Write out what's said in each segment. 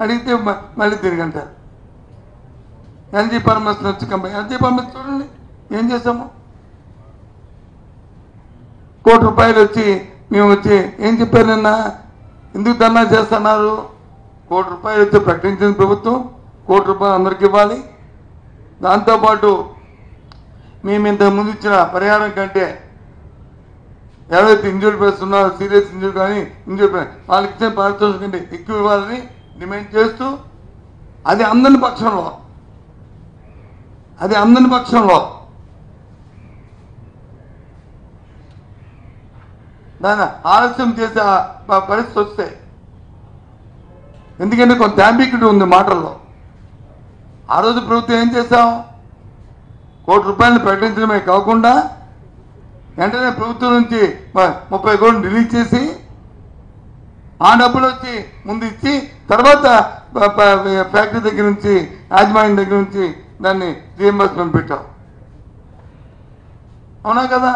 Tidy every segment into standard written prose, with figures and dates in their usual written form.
అడిగితే మళ్ళీ తిరిగంటారు. ఎల్జీ పరమేశ్వరం వచ్చి కంపెనీ ఎల్జీ పరమేశ్వరం చూడండి ఏం చేసాము. ₹1 వచ్చి మేము వచ్చి ఏం చెప్పారు నిన్న, ఎందుకు ధర్నా చేస్తున్నారు? ₹1 వచ్చి ప్రకటించిన ప్రభుత్వం ₹1 అందరికి ఇవ్వాలి. దాంతోపాటు మేము ఇంతకు ముందు ఇచ్చిన పరిహారం కంటే ఎవరైతే ఇంజూర్డ్ పర్సన్స్ ఉన్నారో సీరియస్ ఇంజూర్ కానీ ఇంజూర్డ్ వాళ్ళకి ఇచ్చిన పారితోషికం కంటే ఎక్కువ ఇవ్వాలని డిమాండ్ చేస్తూ అది అందని పక్షంలో దాన్ని ఆలస్యం చేసే పరిస్థితి వస్తే, ఎందుకంటే కొంత అంబిగ్యూటీ ఉంది మాటల్లో. ఆ రోజు ప్రభుత్వం ఏం చేశాం, ₹1 ప్రకటించడమే కాకుండా వెంటనే ప్రభుత్వం నుంచి 30 కోట్లు రిలీజ్ చేసి ఆ డబ్బులు వచ్చి ముందు ఇచ్చి తర్వాత ఫ్యాక్టరీ దగ్గర నుంచి యాజమాన్యం దగ్గర నుంచి దాన్ని రీఎంబర్స్మెంట్ పెట్టాం. అవునా కదా?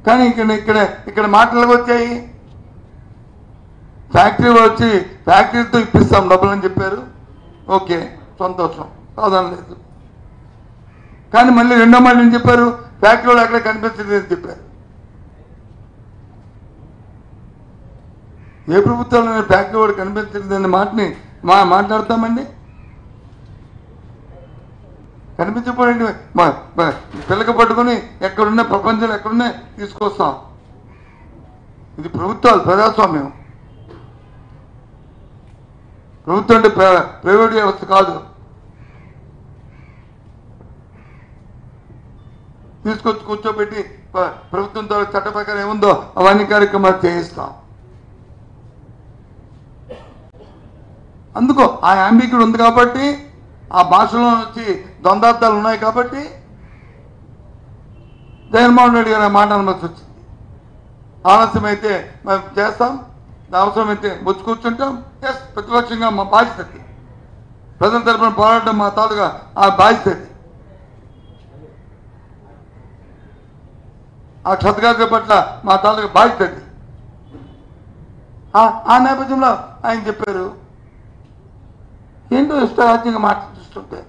కానీ ఇక్కడ మాటలకు వచ్చాయి, ఫ్యాక్టరీ వచ్చి ఫ్యాక్టరీతో ఇప్పిస్తాం డబ్బులు అని చెప్పారు. ఓకే, సంతోషం, సాధన లేదు. కానీ మళ్ళీ రెండో మాట ఏం చెప్పారు, ఫ్యాక్టరీ వాళ్ళు అక్కడ కనిపించలేదు అని చెప్పారు. ఏ ప్రభుత్వంలో ఫ్యాక్టరీ వాడు కనిపించలేదు అనే మాటని మాట్లాడతామండి? కనిపించకపోయింది పిల్లక పట్టుకొని ఎక్కడున్నా ప్రపంచంలో ఎక్కడున్నా తీసుకొస్తాం. ఇది ప్రభుత్వాలు, ప్రజాస్వామ్యం. ప్రభుత్వం అంటే ప్రైవేట్ వ్యవస్థ కాదు. తీసుకొచ్చి కూర్చోబెట్టి ప్రభుత్వంతో చట్ట ప్రకారం ఏముందో అవన్నీ కార్యక్రమాలు చేయిస్తాం. అందుకో ఆ అంబిగ్యూటీ ఉంది కాబట్టి, ఆ భాషలో వచ్చి ద్వందార్థాలు ఉన్నాయి కాబట్టి జగన్మోహన్ రెడ్డి గారు ఆ మాట అనవలసి వచ్చింది. ఆలస్యమైతే మేము చేస్తాం, అవసరమైతే వచ్చి కూర్చుంటాం. ఎస్, ప్రతిపక్షంగా మా బాధ్యత, ప్రజల తరఫున పోరాటం మా తాలూగా ఆ బాధ్యత. ఆ క్షతగాత్ర పట్ల మా తాలూకా బాధ్యత. ఆ నేపథ్యంలో ఆయన చెప్పారు, ఏంటో ఇష్టరాజ్యంగా మాట్లాడుతుంటే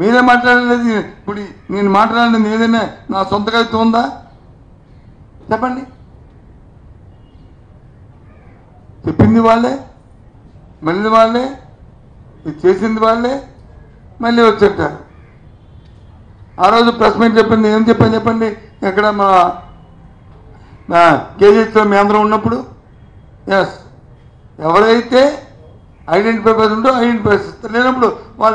మీరే మాట్లాడలేదు. ఇప్పుడు నేను మాట్లాడినది ఏదైనా నా సొంత కవిత్వం ఉందా చెప్పండి? చెప్పింది వాళ్ళే, మళ్ళీ వాళ్ళే, ఇది చేసింది వాళ్ళే, మళ్ళీ వచ్చేటారు. ఆ రోజు ప్రెస్ మీట్ చెప్పింది ఏం చెప్పండి. ఎక్కడ మా కేజీహెచ్లో మీ అందరం ఉన్నప్పుడు ఎస్, ఎవరైతే ఐడెంటిఫై ఉంటో ఐడెంటిఫై లేనప్పుడు వాళ్ళు